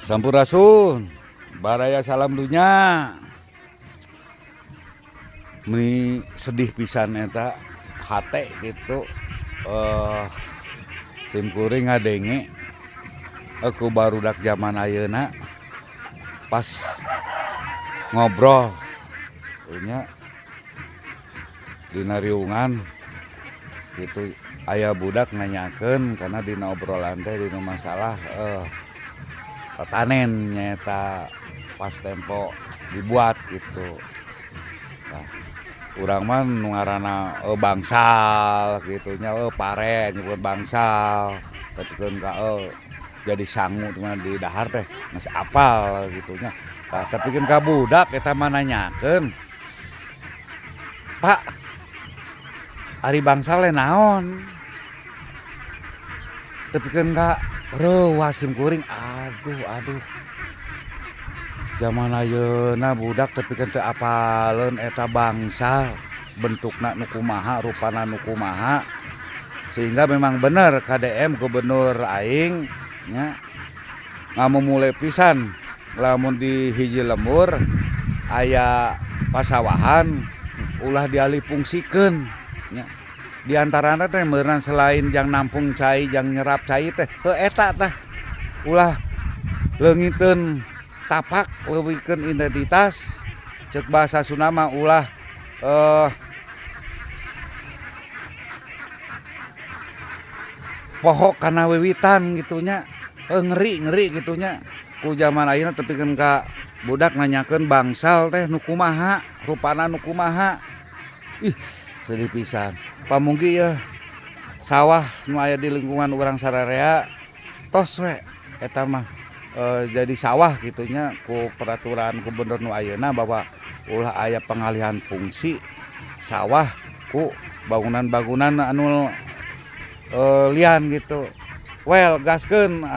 Sampurasun, baraya salam dunya. Ini sedih pisan eta hate gitu. Sim kuring ngadenge aku barudak zaman ayeuna pas ngobrol nya dina riungan gitu aya budak nanyakeun karena dina obrolan teh dina masalah petanen nyata pas tempo dibuat gitu. Nah, urang mah nu ngaranna bangsal gitu nya pare nyebut bangsal ketekeun ka jadi sangu cuma di dahar teh geus apal gitu nya. Nah, tepikeun ka budak eta mah nanyakeun, "Pak, ari bangsal le naon?" Tepikeun ka reuah sim kuring, aduh. Zaman ayeuna budak tepikeun teu apaleun eta bangsal, bentukna nu kumaha, rupana nu kumaha. Sehingga memang bener KDM gubernur aing nya ngamumule pisan lamun di hiji lembur aya pasawahan ulah dialih fungsikeun nya. Di antarana teh meureun selain jang nampung cai, jang nyerap cai teh eta tah ulah leungiteun tapak leuwihkeun identitas ceuk bahasa Sunda mah ulah pohok kana wiwitan gitunya. Ngeri gitunya. Ku zaman ayeuna tepikeun ka budak nanyakeun bangsal teh nu kumaha, rupana nu kumaha. Ih, sedih pisan. Pamungki ya sawah nu aya di lingkungan urang sararea tos we eta mah jadi sawah gitunya ku peraturan gubernur nu ayeuna bahwa ulah aya pengalihan fungsi sawah ku bangunan-bangunan anu lian gitu. Well, gaskeun